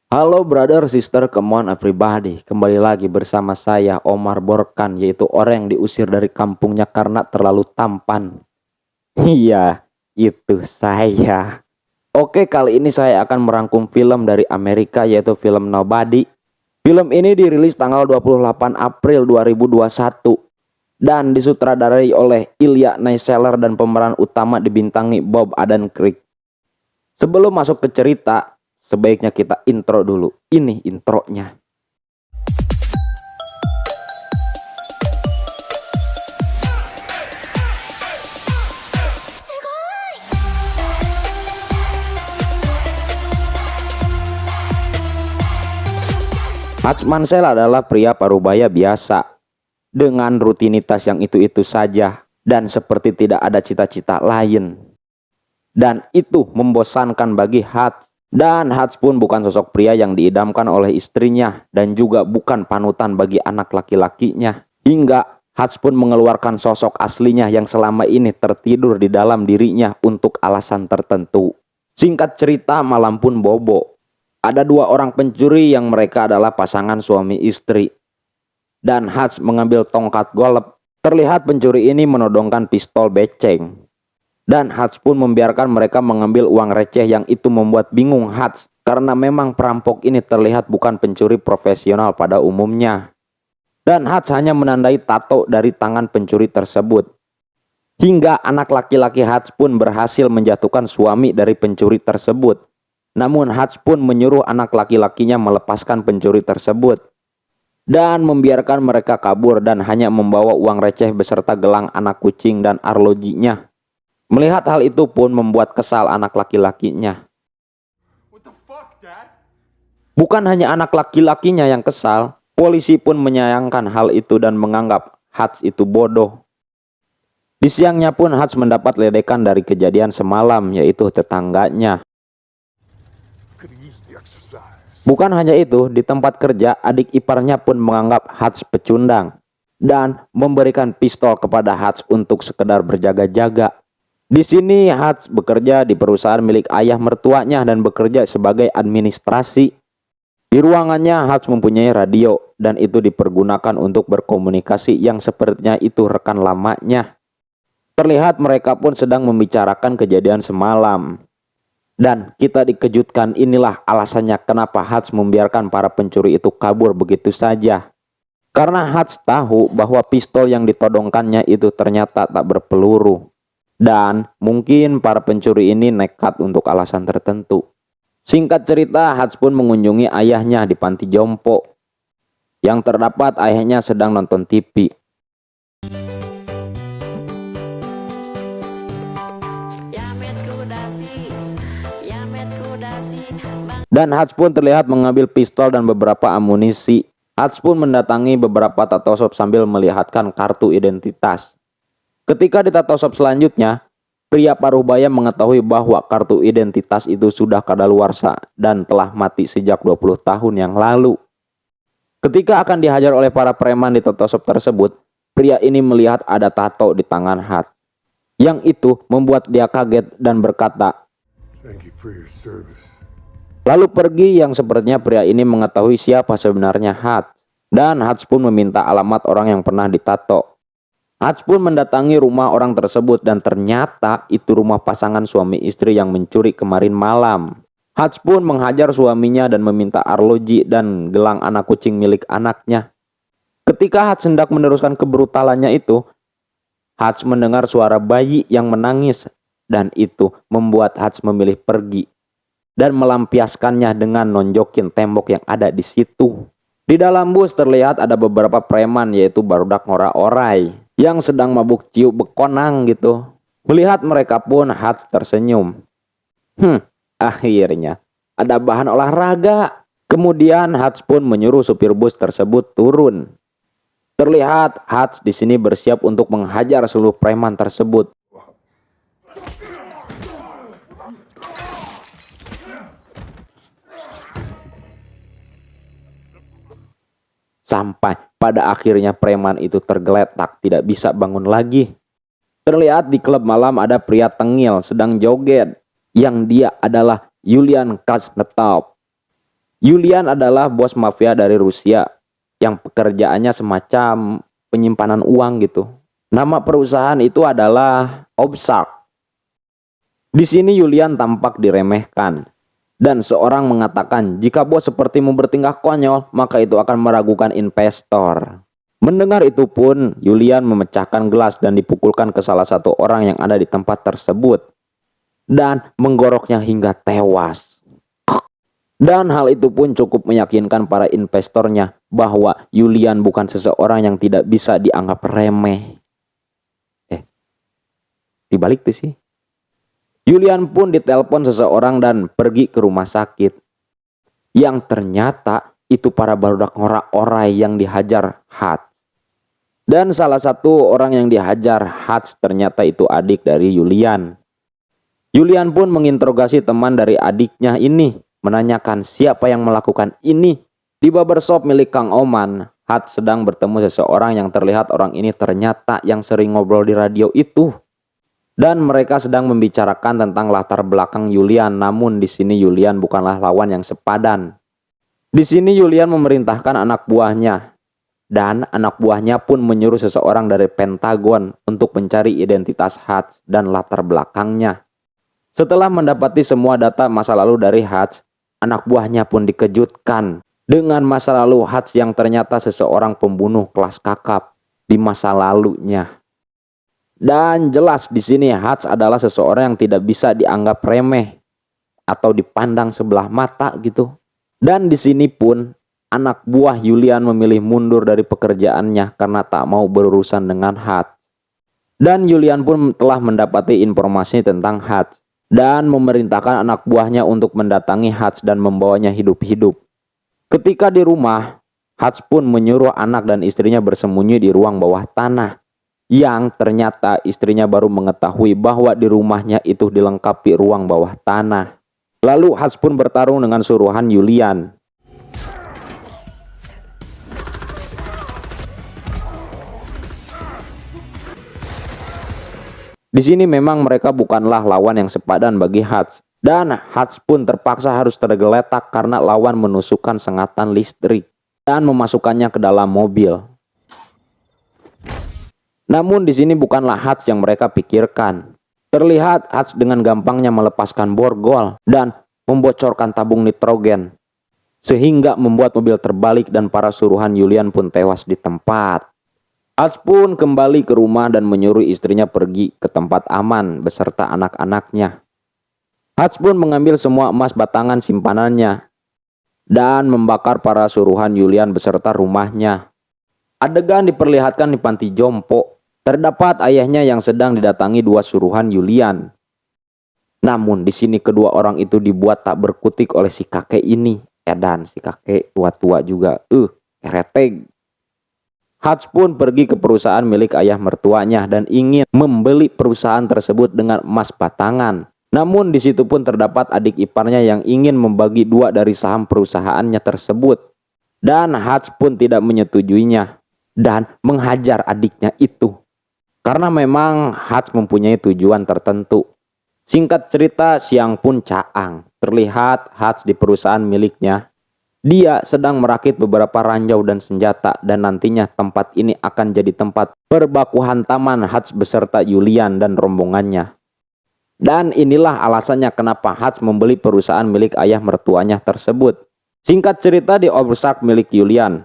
Halo brother, sister, come on everybody. Kembali lagi bersama saya Omar Borkan, yaitu orang yang diusir dari kampungnya karena terlalu tampan. Iya, itu saya. Oke, kali ini saya akan merangkum film dari Amerika yaitu film Nobody. Film ini dirilis tanggal 28 April 2021 dan disutradarai oleh Ilya Naisler dan pemeran utama dibintangi Bob Odenkirk. Sebelum masuk ke cerita, sebaiknya kita intro dulu. Ini intronya. Mads Mansell adalah pria parubaya biasa, dengan rutinitas yang itu-itu saja, dan seperti tidak ada cita-cita lain. Dan itu membosankan bagi Hutch. Dan Hutch pun bukan sosok pria yang diidamkan oleh istrinya, dan juga bukan panutan bagi anak laki-lakinya. Hingga Hutch pun mengeluarkan sosok aslinya yang selama ini tertidur di dalam dirinya untuk alasan tertentu. Singkat cerita, malam pun bobo. Ada dua orang pencuri yang mereka adalah pasangan suami istri. Dan Hutch mengambil tongkat golf. Terlihat pencuri ini menodongkan pistol beceng. Dan Hutch pun membiarkan mereka mengambil uang receh yang itu membuat bingung Hutch. Karena memang perampok ini terlihat bukan pencuri profesional pada umumnya. Dan Hutch hanya menandai tato dari tangan pencuri tersebut. Hingga anak laki-laki Hutch pun berhasil menjatuhkan suami dari pencuri tersebut. Namun Hutch pun menyuruh anak laki-lakinya melepaskan pencuri tersebut. Dan membiarkan mereka kabur dan hanya membawa uang receh beserta gelang anak kucing dan arlojinya. Melihat hal itu pun membuat kesal anak laki-lakinya. Bukan hanya anak laki-lakinya yang kesal, polisi pun menyayangkan hal itu dan menganggap Hutch itu bodoh. Di siangnya pun Hutch mendapat ledekan dari kejadian semalam, yaitu tetangganya. Bukan hanya itu, di tempat kerja adik iparnya pun menganggap Hutch pecundang dan memberikan pistol kepada Hutch untuk sekedar berjaga-jaga. Di sini Hutch bekerja di perusahaan milik ayah mertuanya dan bekerja sebagai administrasi. Di ruangannya Hutch mempunyai radio dan itu dipergunakan untuk berkomunikasi yang sepertinya itu rekan lamanya. Terlihat mereka pun sedang membicarakan kejadian semalam. Dan kita dikejutkan, inilah alasannya kenapa Hutch membiarkan para pencuri itu kabur begitu saja. Karena Hutch tahu bahwa pistol yang ditodongkannya itu ternyata tak berpeluru. Dan mungkin para pencuri ini nekat untuk alasan tertentu. Singkat cerita, Hutch pun mengunjungi ayahnya di panti jompo. Yang terdapat ayahnya sedang nonton TV. Dan Hutch pun terlihat mengambil pistol dan beberapa amunisi. Hutch pun mendatangi beberapa tato shop sambil melihatkan kartu identitas. Ketika di tato shop selanjutnya, pria parubaya mengetahui bahwa kartu identitas itu sudah kadaluarsa dan telah mati sejak 20 tahun yang lalu. Ketika akan dihajar oleh para preman di tato shop tersebut, pria ini melihat ada tato di tangan Hutch. Yang itu membuat dia kaget dan berkata, "Thank you for your service." Lalu pergi yang sepertinya pria ini mengetahui siapa sebenarnya Hutch. Dan Hutch pun meminta alamat orang yang pernah ditato. Hutch pun mendatangi rumah orang tersebut dan ternyata itu rumah pasangan suami istri yang mencuri kemarin malam. Hutch pun menghajar suaminya dan meminta arloji dan gelang anak kucing milik anaknya. Ketika Hutch hendak meneruskan kebrutalannya itu, Hutch mendengar suara bayi yang menangis dan itu membuat Hutch memilih pergi dan melampiaskannya dengan nonjokin tembok yang ada di situ. Di dalam bus terlihat ada beberapa preman yaitu barudak ngora-orai yang sedang mabuk ciu bekonang gitu. Melihat mereka pun Hutch tersenyum. Akhirnya ada bahan olahraga. Kemudian Hutch pun menyuruh supir bus tersebut turun. Terlihat Hutch di sini bersiap untuk menghajar seluruh preman tersebut. Sampai pada akhirnya preman itu tergeletak, tidak bisa bangun lagi. Terlihat di klub malam ada pria tengil sedang joget, yang dia adalah Julian Kuznetsov. Yulian adalah bos mafia dari Rusia yang pekerjaannya semacam penyimpanan uang gitu. Nama perusahaan itu adalah Obsak. Di sini Yulian tampak diremehkan. Dan seorang mengatakan jika bos sepertimu bertingkah konyol, maka itu akan meragukan investor. Mendengar itu pun, Yulian memecahkan gelas dan dipukulkan ke salah satu orang yang ada di tempat tersebut. Dan menggoroknya hingga tewas. Dan hal itu pun cukup meyakinkan para investornya bahwa Yulian bukan seseorang yang tidak bisa dianggap remeh. Dibalik tuh sih. Yulian pun ditelepon seseorang dan pergi ke rumah sakit. Yang ternyata itu para barudak ngorak-orai yang dihajar Hats. Dan salah satu orang yang dihajar Hats ternyata itu adik dari Yulian. Yulian pun menginterogasi teman dari adiknya ini, menanyakan siapa yang melakukan ini. Di barbershop milik Kang Oman, Hats sedang bertemu seseorang yang terlihat orang ini ternyata yang sering ngobrol di radio itu. Dan mereka sedang membicarakan tentang latar belakang Yulian, namun di sini Yulian bukanlah lawan yang sepadan. Di sini Yulian memerintahkan anak buahnya, dan anak buahnya pun menyuruh seseorang dari Pentagon untuk mencari identitas Hats dan latar belakangnya. Setelah mendapati semua data masa lalu dari Hats, anak buahnya pun dikejutkan dengan masa lalu Hats yang ternyata seseorang pembunuh kelas kakap di masa lalunya. Dan jelas di sini Hats adalah seseorang yang tidak bisa dianggap remeh atau dipandang sebelah mata gitu. Dan di sini pun anak buah Yulian memilih mundur dari pekerjaannya karena tak mau berurusan dengan Hats. Dan Yulian pun telah mendapati informasi tentang Hats dan memerintahkan anak buahnya untuk mendatangi Hats dan membawanya hidup-hidup. Ketika di rumah, Hats pun menyuruh anak dan istrinya bersembunyi di ruang bawah tanah. Yang ternyata istrinya baru mengetahui bahwa di rumahnya itu dilengkapi ruang bawah tanah. Lalu Hats pun bertarung dengan suruhan Yulian. Di sini memang mereka bukanlah lawan yang sepadan bagi Hats. Dan Hats pun terpaksa harus tergeletak karena lawan menusukkan sengatan listrik dan memasukkannya ke dalam mobil. Namun di sini bukanlah Hats yang mereka pikirkan. Terlihat Hats dengan gampangnya melepaskan borgol dan membocorkan tabung nitrogen. Sehingga membuat mobil terbalik dan para suruhan Yulian pun tewas di tempat. Hats pun kembali ke rumah dan menyuruh istrinya pergi ke tempat aman beserta anak-anaknya. Hats pun mengambil semua emas batangan simpanannya dan membakar para suruhan Yulian beserta rumahnya. Adegan diperlihatkan di panti jompo. Terdapat ayahnya yang sedang didatangi dua suruhan Yulian. Namun di sini kedua orang itu dibuat tak berkutik oleh si kakek ini. Dan si kakek tua-tua juga. Kereteg. Hats pun pergi ke perusahaan milik ayah mertuanya dan ingin membeli perusahaan tersebut dengan emas batangan. Namun di situ pun terdapat adik iparnya yang ingin membagi dua dari saham perusahaannya tersebut. Dan Hats pun tidak menyetujuinya dan menghajar adiknya itu. Karena memang Hats mempunyai tujuan tertentu. Singkat cerita, siang pun caang. Terlihat Hats di perusahaan miliknya. Dia sedang merakit beberapa ranjau dan senjata dan nantinya tempat ini akan jadi tempat perbakuhan taman Hats beserta Yulian dan rombongannya. Dan inilah alasannya kenapa Hats membeli perusahaan milik ayah mertuanya tersebut. Singkat cerita di Obsak milik Yulian.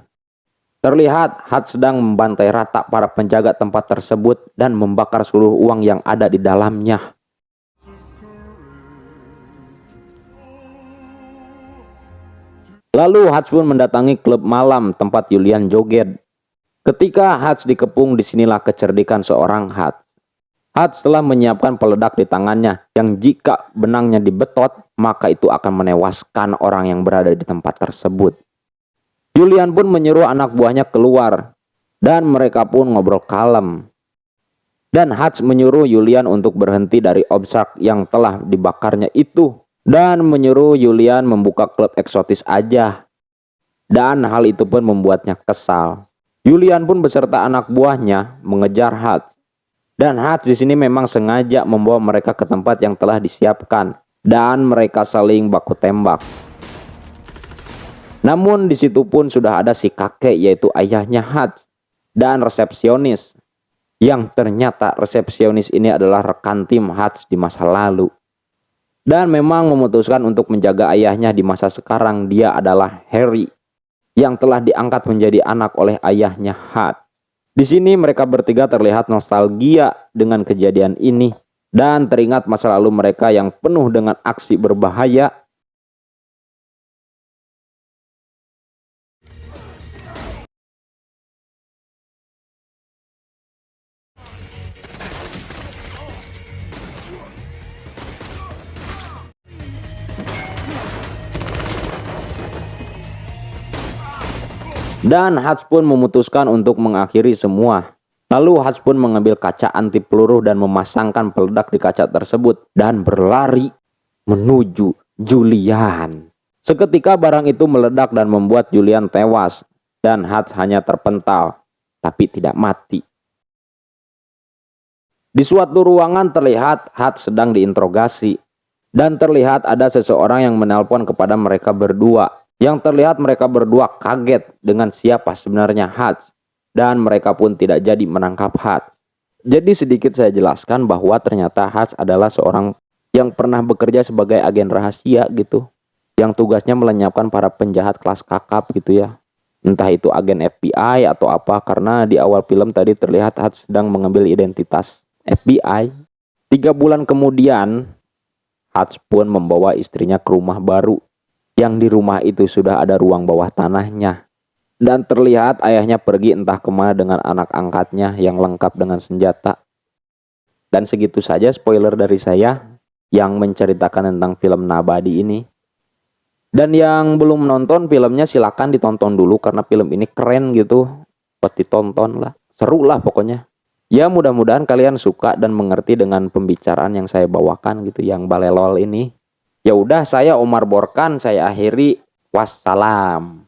Terlihat Hats sedang membantai rata para penjaga tempat tersebut dan membakar seluruh uang yang ada di dalamnya. Lalu Hats pun mendatangi klub malam tempat Yulian joget. Ketika Hats dikepung, disinilah kecerdikan seorang Hats. Hats telah menyiapkan peledak di tangannya yang jika benangnya dibetot, maka itu akan menewaskan orang yang berada di tempat tersebut. Yulian pun menyuruh anak buahnya keluar dan mereka pun ngobrol kalem. Dan Hats menyuruh Yulian untuk berhenti dari Obsak yang telah dibakarnya itu dan menyuruh Yulian membuka klub eksotis aja. Dan hal itu pun membuatnya kesal. Yulian pun beserta anak buahnya mengejar Hats. Dan Hats di sini memang sengaja membawa mereka ke tempat yang telah disiapkan dan mereka saling baku tembak. Namun di situ pun sudah ada si kakek, yaitu ayahnya Hats, dan resepsionis, yang ternyata resepsionis ini adalah rekan tim Hats di masa lalu. Dan memang memutuskan untuk menjaga ayahnya di masa sekarang. Dia adalah Harry, yang telah diangkat menjadi anak oleh ayahnya Hats. Di sini mereka bertiga terlihat nostalgia dengan kejadian ini dan teringat masa lalu mereka yang penuh dengan aksi berbahaya. Dan Hats pun memutuskan untuk mengakhiri semua. Lalu Hats pun mengambil kaca anti peluru dan memasangkan peledak di kaca tersebut dan berlari menuju Julian. Seketika barang itu meledak dan membuat Julian tewas, dan Hats hanya terpental tapi tidak mati. Di suatu ruangan terlihat Hats sedang diinterogasi, dan terlihat ada seseorang yang menelpon kepada mereka berdua. Yang terlihat mereka berdua kaget dengan siapa sebenarnya Hats, dan mereka pun tidak jadi menangkap Hats. Jadi sedikit saya jelaskan bahwa ternyata Hats adalah seorang yang pernah bekerja sebagai agen rahasia gitu, yang tugasnya melenyapkan para penjahat kelas kakap gitu ya. Entah itu agen FBI atau apa, karena di awal film tadi terlihat Hats sedang mengambil identitas FBI. 3 bulan kemudian, Hats pun membawa istrinya ke rumah baru, yang di rumah itu sudah ada ruang bawah tanahnya. Dan terlihat ayahnya pergi entah kemana dengan anak angkatnya yang lengkap dengan senjata. Dan segitu saja spoiler dari saya yang menceritakan tentang film Nabadi ini. Dan yang belum nonton filmnya silakan ditonton dulu, karena film ini keren gitu. Buat ditonton lah, seru lah pokoknya. Ya mudah-mudahan kalian suka dan mengerti dengan pembicaraan yang saya bawakan gitu, yang balelol ini. Ya udah, saya Omar Borkan, saya akhiri. Wassalam.